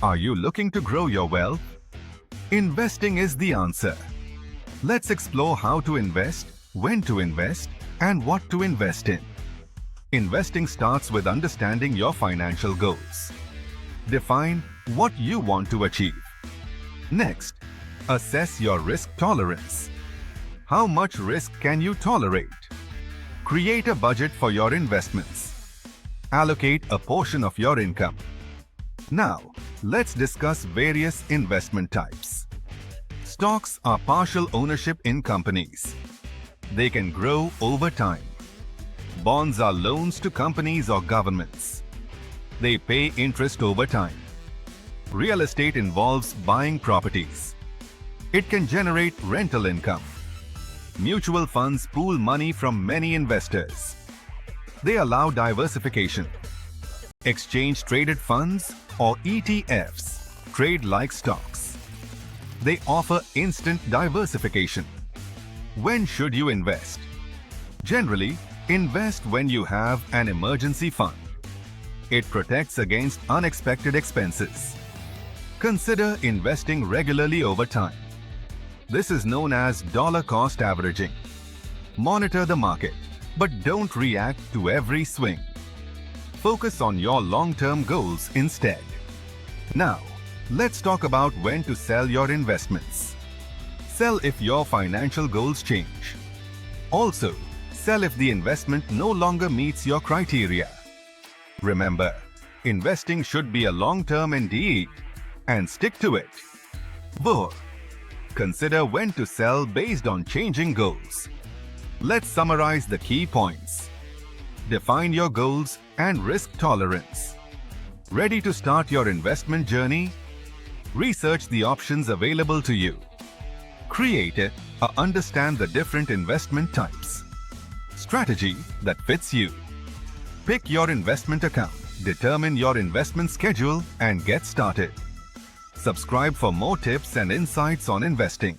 Are you looking to grow your wealth? Investing is the answer. Let's explore how to invest, when to invest, and what to invest in. Investing starts with understanding your financial goals. Define what you want to achieve. Next, assess your risk tolerance. How much risk can you tolerate? Create a budget for your investments. Allocate a portion of your income. Now, let's discuss various investment types. Stocks are partial ownership in companies. They can grow over time. Bonds are loans to companies or governments. They pay interest over time. Real estate involves buying properties. It can generate rental income. Mutual funds pool money from many investors. They allow diversification. Exchange-traded funds or ETFs trade like stocks. They offer instant diversification. When should you invest? Generally, invest when you have an emergency fund. It protects against unexpected expenses. Consider investing regularly over time. This is known as dollar cost averaging. Monitor the market, but don't react to every swing. Focus on your long-term goals instead. Now, let's talk about when to sell your investments. Sell if your financial goals change. Also, sell if the investment no longer meets your criteria. Remember, investing should be a long-term indeed, and stick to it. 4. Consider when to sell based on changing goals. Let's summarize the key points. Define your goals and risk tolerance. Ready to start your investment journey? Research the options available to you. Create it or understand the different investment types. Strategy that fits you. Pick your investment account, determine your investment schedule, and get started. Subscribe for more tips and insights on investing.